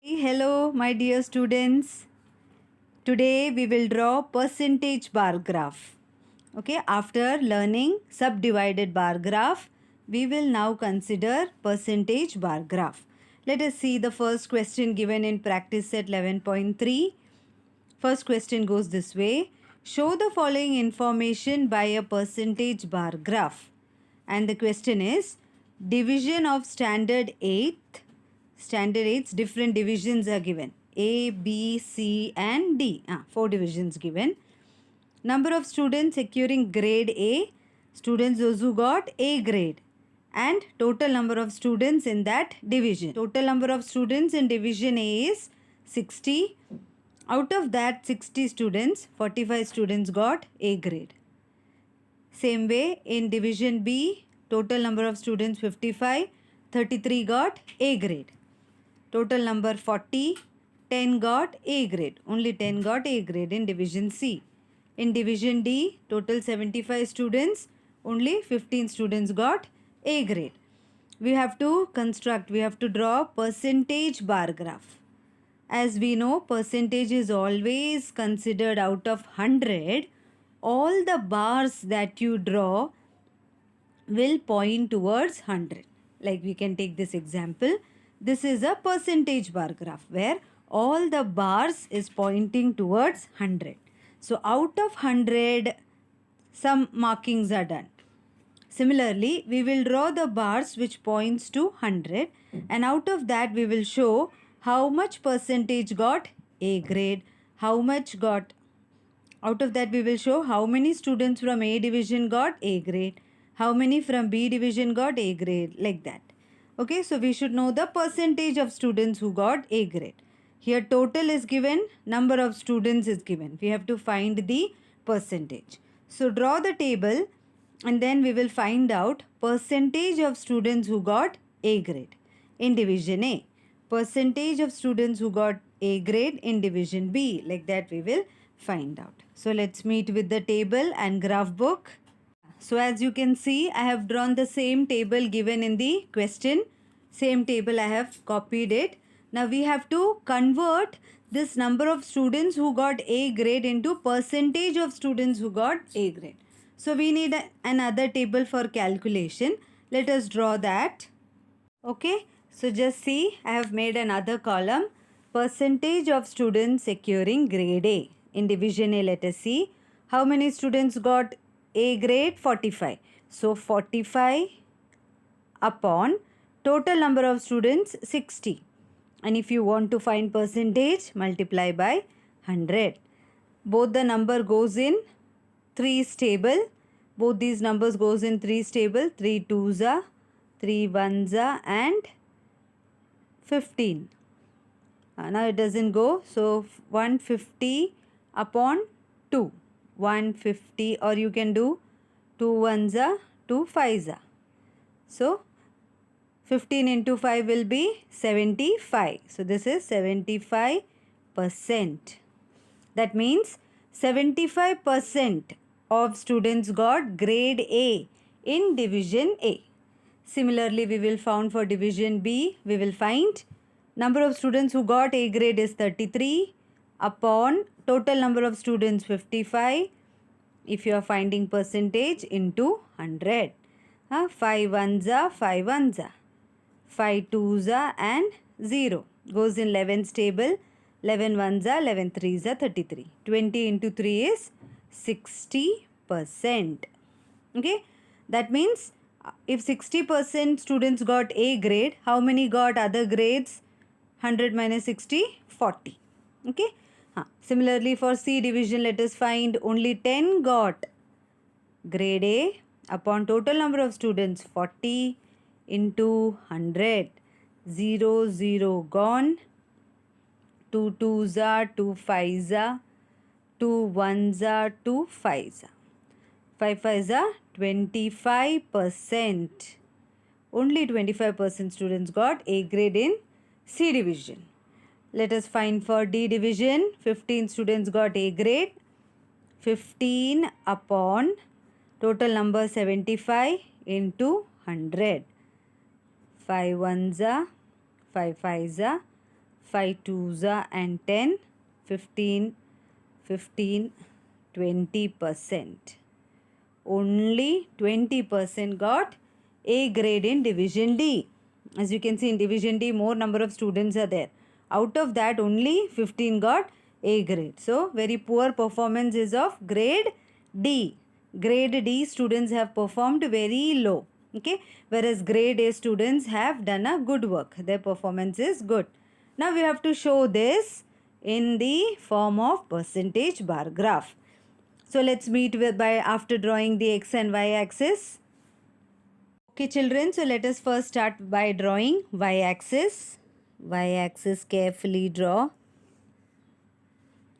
Hello, my dear students. Today we will draw percentage bar graph. Okay, after learning subdivided bar graph, we will now consider percentage bar graph. Let us see the first question given in practice set 11.3. First question goes this way. Show the following information by a percentage bar graph. And the question is division of standard 8th. Standard 8's different divisions are given. A, B, C and D. Four divisions given. Number of students securing grade A. Students those who got A grade. And total number of students in that division. Total number of students in division A is 60. Out of that 60 students, 45 students got A grade. Same way in division B, total number of students 55, 33 got A grade. Total number 40, 10 got A grade. Only 10 got A grade in division C. In division D, total 75 students, only 15 students got A grade. We have to draw percentage bar graph. As we know, percentage is always considered out of 100. All the bars that you draw will point towards 100. Like we can take this example. This is a percentage bar graph where all the bars is pointing towards 100. So out of 100, some markings are done. Similarly, we will draw the bars which points to 100 and out of that we will show how much percentage got A grade, how much got. Out of that we will show how many students from A division got A grade, how many from B division got A grade, like that. Okay, so we should know the percentage of students who got A grade. Here total is given, number of students is given. We have to find the percentage. So draw the table and then we will find out percentage of students who got A grade in division A. Percentage of students who got A grade in division B. Like that we will find out. So let's meet with the table and graph book. So as you can see, I have drawn the same table given in the question. Same table I have copied it. Now we have to convert this number of students who got A grade into percentage of students who got A grade. So we need another table for calculation. Let us draw that. Okay. So just see, I have made another column. Percentage of students securing grade A. In division A, let us see. How many students got A grade? 45. So 45 upon total number of students 60. And if you want to find percentage, multiply by 100. Both the number goes in 3's table. Both these numbers goes in 3's table. 3 2's are, 3 1's are and 15. Now it doesn't go. So 150 upon 2. 150, or you can do 2 1's are, 2 5's are. So 15 into 5 will be 75. So this is 75%. That means 75% of students got grade A in division A. Similarly, we will find for division B, we will find number of students who got A grade is 33 upon total number of students 55. If you are finding percentage into 100. 5 1's are, 5 1's are. 5 2's are and 0. Goes in 11's table. 11 1's are, 11 3's are, 33. 20 into 3 is 60%. Okay. That means if 60% students got A grade, how many got other grades? 100 minus 60, 40. Okay. Similarly for C division, let us find only 10 got grade A upon total number of students 40 into 100. 0 0 gone. 2 2's are, 2 5's are, 2 1's are, 2 5's are. 5 5's are 25%. Only 25% students got A grade in C division. Let us find for D division. 15 students got A grade. 15 upon total number 75 into 100. 5 1's are, 5 5's are, 5 twos are and 10, 15, 15, 20%. Only 20% got A grade in Division D. As you can see, in Division D, more number of students are there. Out of that, only 15 got A grade. So, very poor performance is of grade D. Grade D students have performed very low. Okay, whereas grade A students have done a good work. Their performance is good. Now, we have to show this in the form of percentage bar graph. So let's meet with by after drawing the x and y axis. Okay children, so let us first start by drawing y axis. Y axis carefully draw.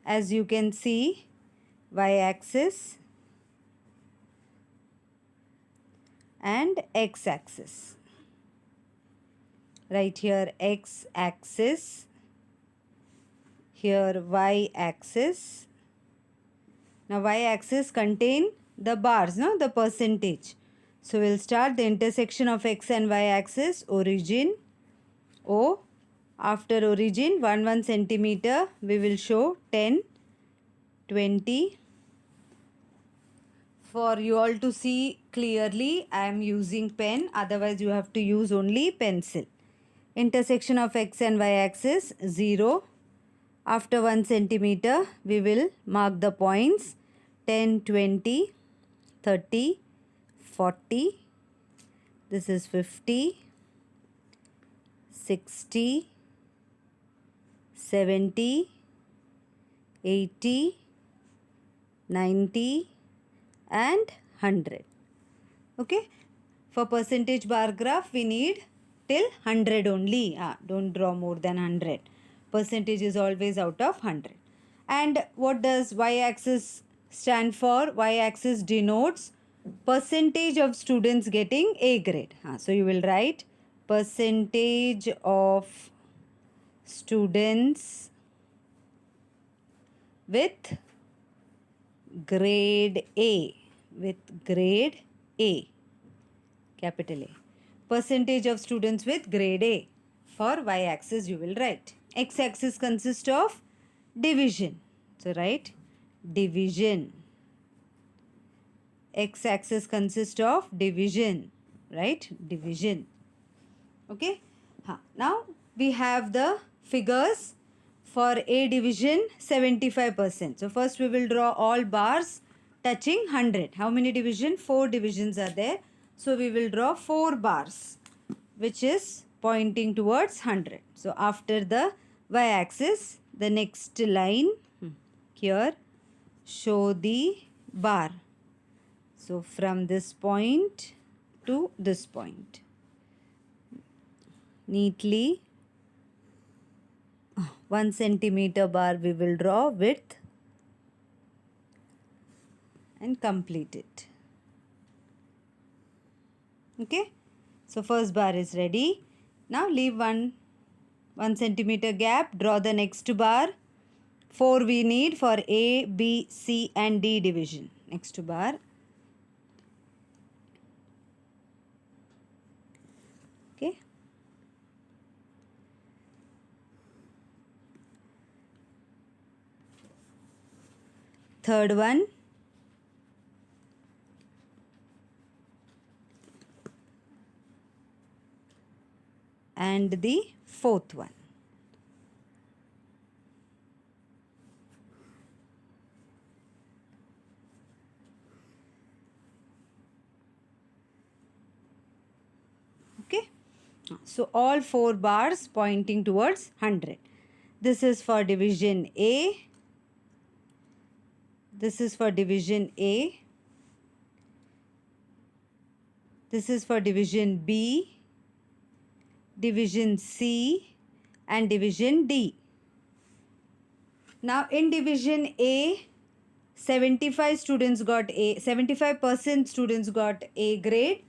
As you can see, y axis and x axis. Right here x axis, here y axis. Now y-axis contain the bars, no? The percentage. So we'll start the intersection of x and y-axis, origin, O. After origin, 1 centimeter, we will show 10, 20. For you all to see clearly, I am using pen. Otherwise, you have to use only pencil. Intersection of x and y-axis, 0. After 1 centimeter, we will mark the points 10, 20, 30, 40. This is 50, 60, 70, 80, 90 and 100. Okay. For percentage bar graph, we need till 100 only. Don't draw more than 100. Percentage is always out of 100. And what does y-axis stand for? Y-axis denotes percentage of students getting A grade. So you will write percentage of students with grade A. With grade A. Capital A. Percentage of students with grade A. For y-axis you will write. X-axis consists of division. So write division. X-axis consists of division. Right? Division. Okay. Now we have the figures for A division 75%. So first we will draw all bars touching 100. How many division? 4 divisions are there. So we will draw 4 bars which is pointing towards 100. So after the y-axis, the next line here, show the bar. So from this point to this point. Neatly 1 centimeter bar we will draw width and complete it. Okay. So first bar is ready. Now leave 1 centimeter gap. Draw the next bar. 4 we need for A, B, C and D division. Next bar. Okay. Third one. And the fourth one. Okay. So all 4 bars pointing towards 100. This is for division A. This is for division A. This is for division B, division C and division D. Now in division A, 75 students got A, 75% students got A grade.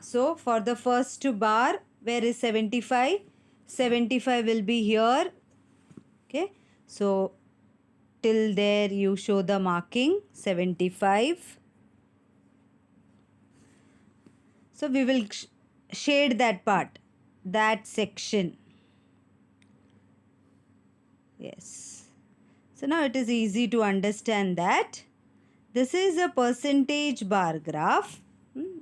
So for the first bar, where is 75? 75 will be here. Okay. So till there you show the marking 75. So we will shade that part, that section. Yes. So now it is easy to understand that this is a percentage bar graph.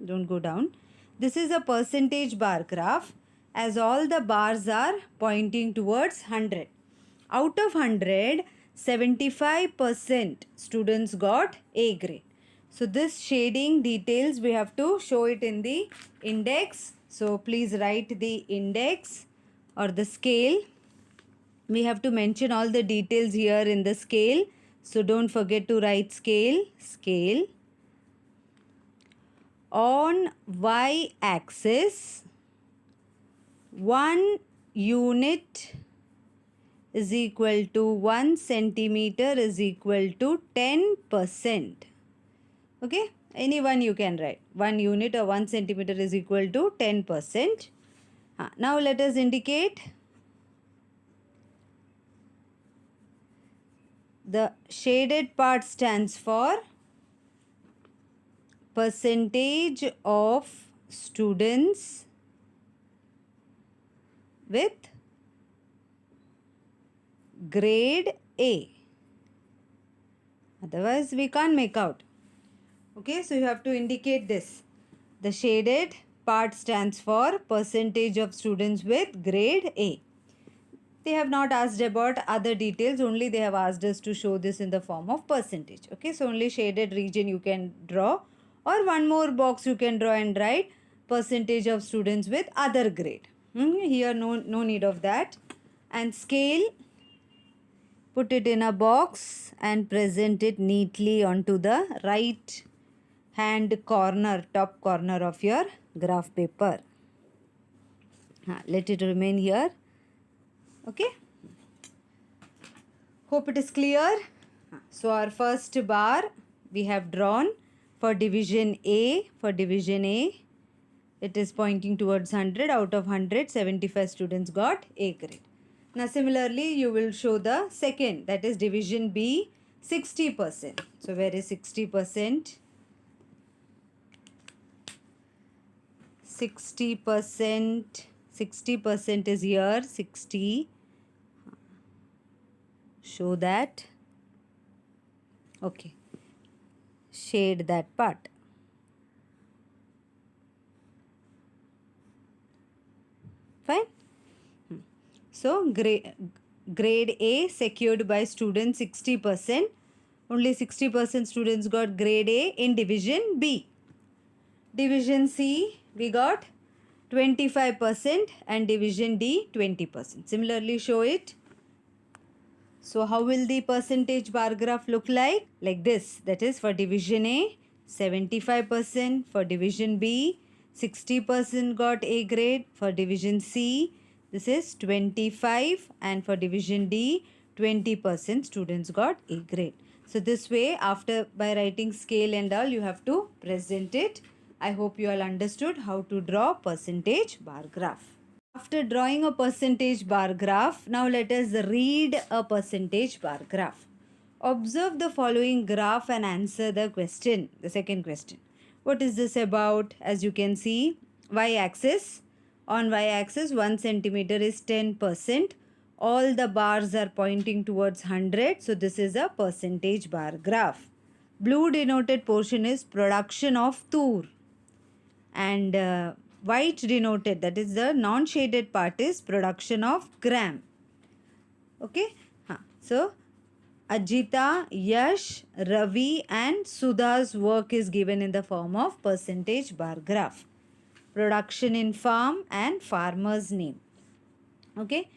Don't go down. This is a percentage bar graph as all the bars are pointing towards 100. Out of 100, 75% students got A grade. So this shading details we have to show it in the index. So please write the index or the scale. We have to mention all the details here in the scale. So don't forget to write scale. Scale. On y-axis, 1 unit is equal to 1 centimeter is equal to 10%. Okay, any one you can write. 1 unit or 1 centimeter is equal to 10%. Now let us indicate the shaded part stands for percentage of students with grade A. Otherwise, we can't make out. Okay, so you have to indicate this. The shaded part stands for percentage of students with grade A. They have not asked about other details, only they have asked us to show this in the form of percentage. Okay, so only shaded region you can draw, or one more box you can draw and write percentage of students with other grade. Here no need of that. And scale, put it in a box and present it neatly onto the right hand corner, top corner of your graph paper. Let it remain here. Okay. Hope it is clear. So our first bar we have drawn for division A. For division A, it is pointing towards 100. Out of 100, 75 students got A grade. Now similarly, you will show the second, that is division B, 60%. So where is 60%? 60% is here, 60. Show that. Okay. Shade that part. Fine. So grade A secured by students 60%. Only 60% students got grade A in division B. Division C we got 25% and division D 20%. Similarly show it. So how will the percentage bar graph look like? Like this. That is for division A 75%, for division B 60% got A grade, for division C this is 25, and for division D 20% students got A grade. So this way, after by writing scale and all, you have to present it. I hope you all understood how to draw percentage bar graph. After drawing a percentage bar graph, now let us read a percentage bar graph. Observe the following graph and answer the question, the second question. What is this about? As you can see, y-axis. On y-axis, 1 centimeter is 10%. All the bars are pointing towards 100. So this is a percentage bar graph. Blue denoted portion is production of tur. And white denoted, that is the non-shaded part, is production of gram. Okay. So Ajita, Yash, Ravi and Sudha's work is given in the form of percentage bar graph. Production in farm and farmer's name. Okay.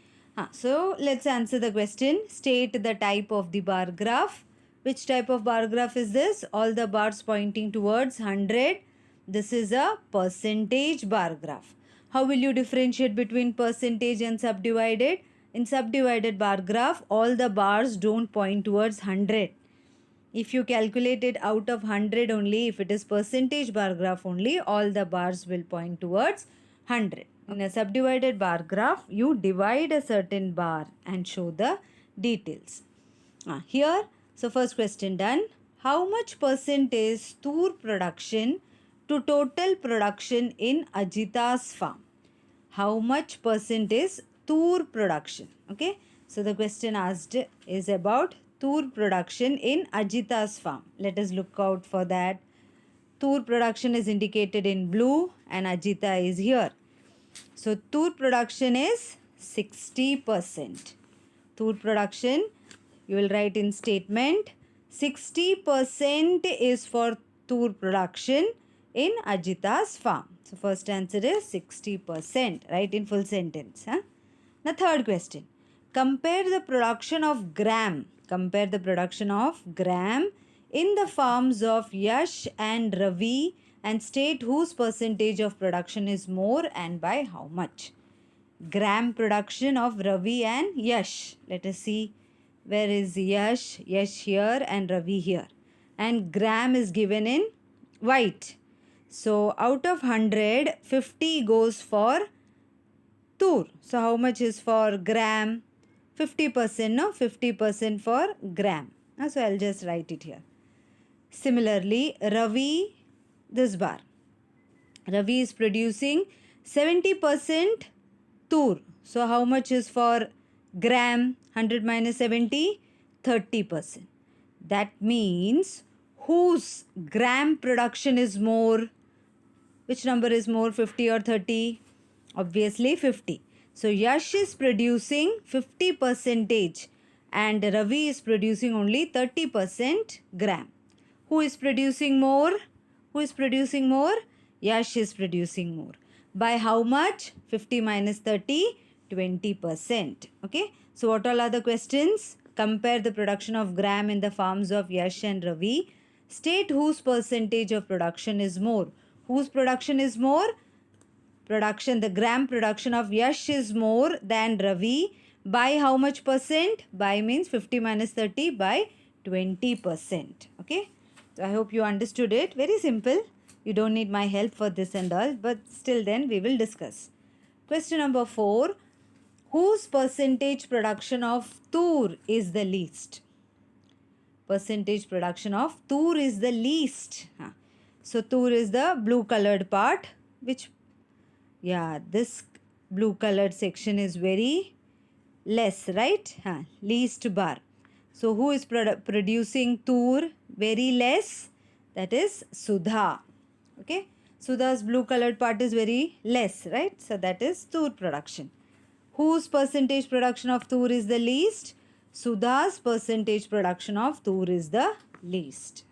So let's answer the question. State the type of the bar graph. Which type of bar graph is this? All the bars pointing towards 100. This is a percentage bar graph. How will you differentiate between percentage and subdivided? In subdivided bar graph, all the bars don't point towards 100. If you calculate it out of 100 only, if it is percentage bar graph only, all the bars will point towards 100. In a subdivided bar graph, you divide a certain bar and show the details. Here, so first question done. How much percent is tur production to total production in Ajita's farm? How much percent is tur production? Okay. So the question asked is about tur production in Ajita's farm. Let us look out for that. Tur production is indicated in blue and Ajita is here. So tur production is 60%. Tur production, you will write in statement, 60% is for tur production in Ajita's farm. So first answer is 60%. Write in full sentence. Now third question. Compare the production of gram. Compare the production of gram in the farms of Yash and Ravi and state whose percentage of production is more and by how much. Gram production of Ravi and Yash. Let us see where is Yash. Yash here and Ravi here. And gram is given in white. So out of 100, 50 goes for tur. So how much is for gram? 50%, no? 50% for gram. So I'll just write it here. Similarly, Ravi, this bar. Ravi is producing 70% tur. So how much is for gram? 100 minus 70, 30%. That means whose gram production is more? Which number is more, 50 or 30? Obviously 50. So Yash is producing 50% and Ravi is producing only 30% gram. Who is producing more? Who is producing more? Yash is producing more. By how much? 50 minus 30, 20%. Okay. So what all are the questions? Compare the production of gram in the farms of Yash and Ravi. State whose percentage of production is more. Whose production is more? The gram production of Yash is more than Ravi. By how much percent? By means 50 minus 30 by 20%. Okay. So I hope you understood it. Very simple. You don't need my help for this and all. But still then we will discuss. Question number 4. Whose percentage production of tur is the least? Percentage production of tur is the least. So tur is the blue colored part. This blue colored section is very less, right? Least bar. So who is producing tur very less? That is Sudha. Okay. Sudha's blue colored part is very less, right? So that is tur production. Whose percentage production of tur is the least? Sudha's percentage production of tur is the least.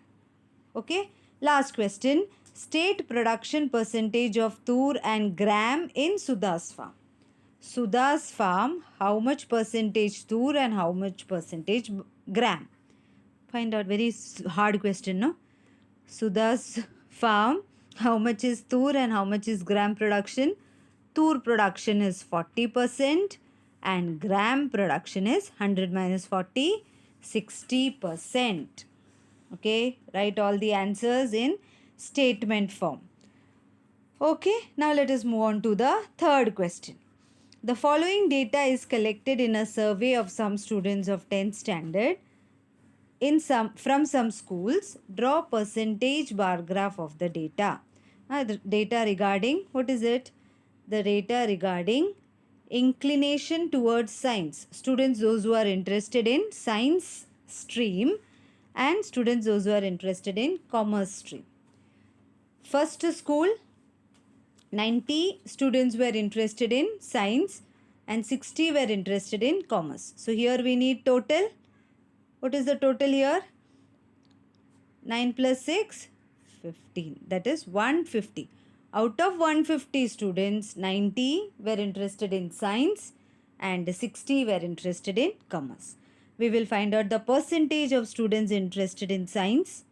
Okay. Last question. State production percentage of tur and gram in Sudha's farm. Sudha's farm, how much percentage tur and how much percentage gram? Find out. Very hard question, no? Sudha's farm, how much is tur and how much is gram production? Tur production is 40% and gram production is 100 minus 40, 60%. Okay, write all the answers in statement form. Okay, now let us move on to the third question. The following data is collected in a survey of some students of 10th standard from some schools. Draw percentage bar graph of the data. The data regarding, what is it? The data regarding inclination towards science. Students those who are interested in science stream and students those who are interested in commerce stream. First school, 90 students were interested in science and 60 were interested in commerce. So here we need total. What is the total here? 9 plus 6, 15. That is 150. Out of 150 students, 90 were interested in science and 60 were interested in commerce. We will find out the percentage of students interested in science.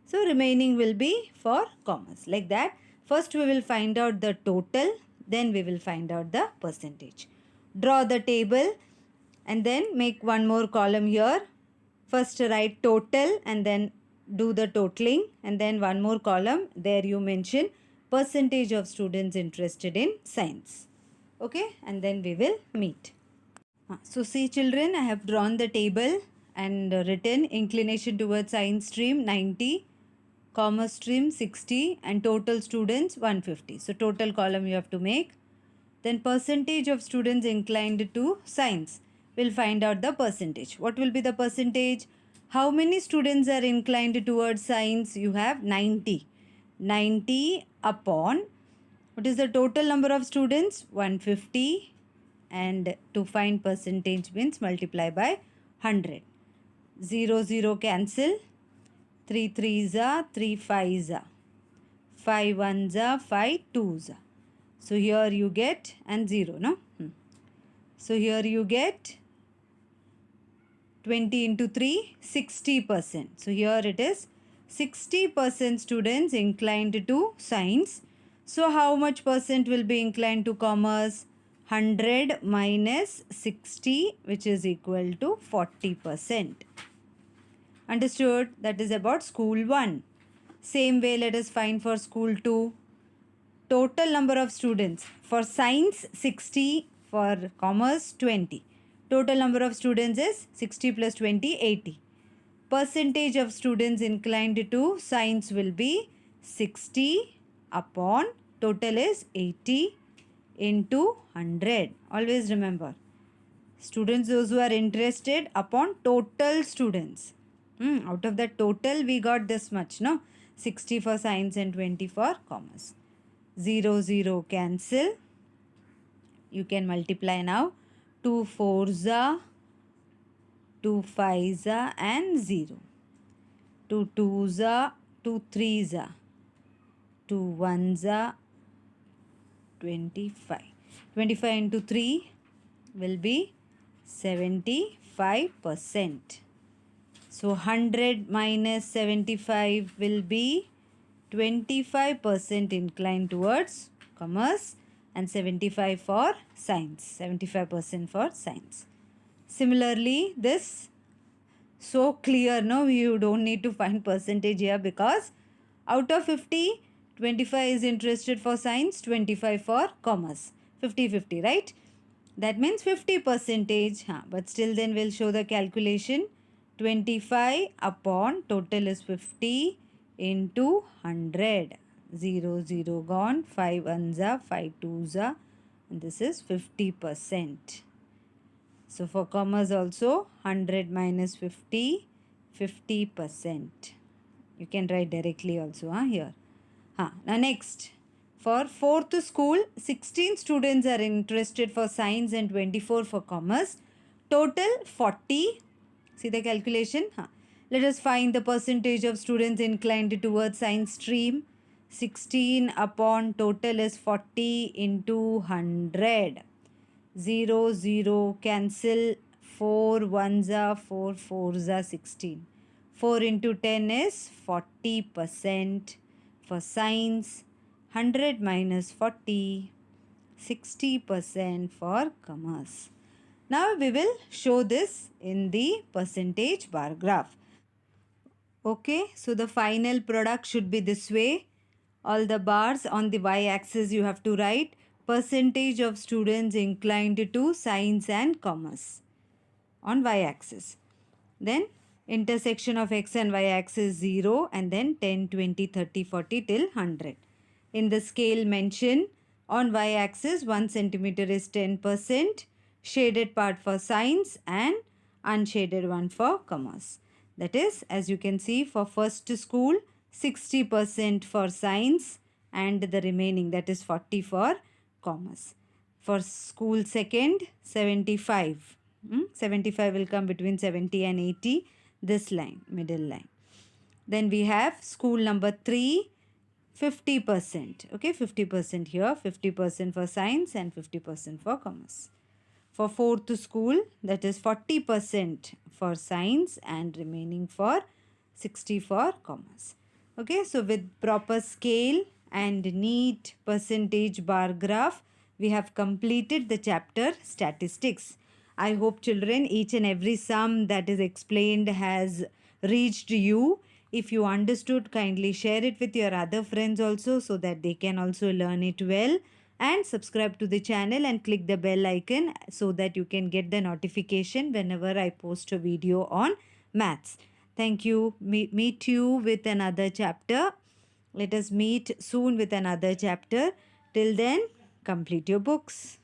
So remaining will be for commerce. Like that. First we will find out the total. Then we will find out the percentage. Draw the table and then make one more column here. First write total and then do the totaling. And then one more column. There you mention percentage of students interested in science. Okay. And then we will meet. So see children, I have drawn the table and written inclination towards science stream 90, commerce stream 60 and total students 150. So total column you have to make. Then percentage of students inclined to science. we'll find out the percentage. What will be the percentage? How many students are inclined towards science? You have 90. 90 upon, what is the total number of students? 150. And to find percentage means multiply by 100. 0, 0 cancel. 3 3s are 3 5s are. 5 1s are 5 2s are. So here you get, and 0, no? So here you get 20 into 3, 60%. So here it is 60% students inclined to science. So how much percent will be inclined to commerce? 100 minus 60, which is equal to 40%. Understood? That is about school 1. Same way let us find for school 2. Total number of students. For science 60, for commerce 20. Total number of students is 60 plus 20, 80. Percentage of students inclined to science will be 60 upon total is 80 into 100. Always remember. Students those who are interested upon total students. Out of that total we got this much, no? 60 for science and 20 for commerce. 0, 0 cancel. You can multiply now. 2 4s are, 2 5s are, and 0. 2 2s are, 2 3s are, 2 1s are, 25. 25 into 3 will be 75%. So 100 minus 75 will be 25% inclined towards commerce and 75 for science. 75% for science. Similarly, this so clear, no? You don't need to find percentage here because out of 50, 25 is interested for science, 25 for commerce. 50-50, right? That means 50 percentage. But still then we'll show the calculation. 25 upon total is 50 into 100. 0, 0 gone. 5 1s are, 5 2s are. And this is 50%. So for commerce also 100 minus 50, 50%. You can write directly also here. Now next. For 4th school, 16 students are interested for science and 24 for commerce. Total 40. See the calculation? Let us find the percentage of students inclined towards science stream. 16 upon total is 40 into 100. 0, 0 cancel. 4 1s are, 4 4s are 16. 4 into 10 is 40% for science. 100 minus 40, 60% for commerce. Now we will show this in the percentage bar graph. Okay, so the final product should be this way. All the bars on the y-axis you have to write percentage of students inclined to science and commerce on y-axis. Then intersection of x and y-axis 0 and then 10, 20, 30, 40 till 100. In the scale mentioned, on y-axis 1 centimeter is 10%, shaded part for science and unshaded one for commerce. That is, as you can see, for first school 60% for science and the remaining, that is 40 for commerce. For school second 75. 75 will come between 70 and 80, this line, middle line. Then we have school number 3, 50%. Okay, 50% here, 50% for science and 50% for commerce. For 4th school, that is 40% for science and remaining for 60 for commerce. Okay, so with proper scale and neat percentage bar graph, we have completed the chapter statistics. I hope children, each and every sum that is explained has reached you. If you understood, kindly share it with your other friends also so that they can also learn it well. And subscribe to the channel and click the bell icon so that you can get the notification whenever I post a video on maths. Thank you. Meet you with another chapter. Let us meet soon with another chapter. Till then, complete your books.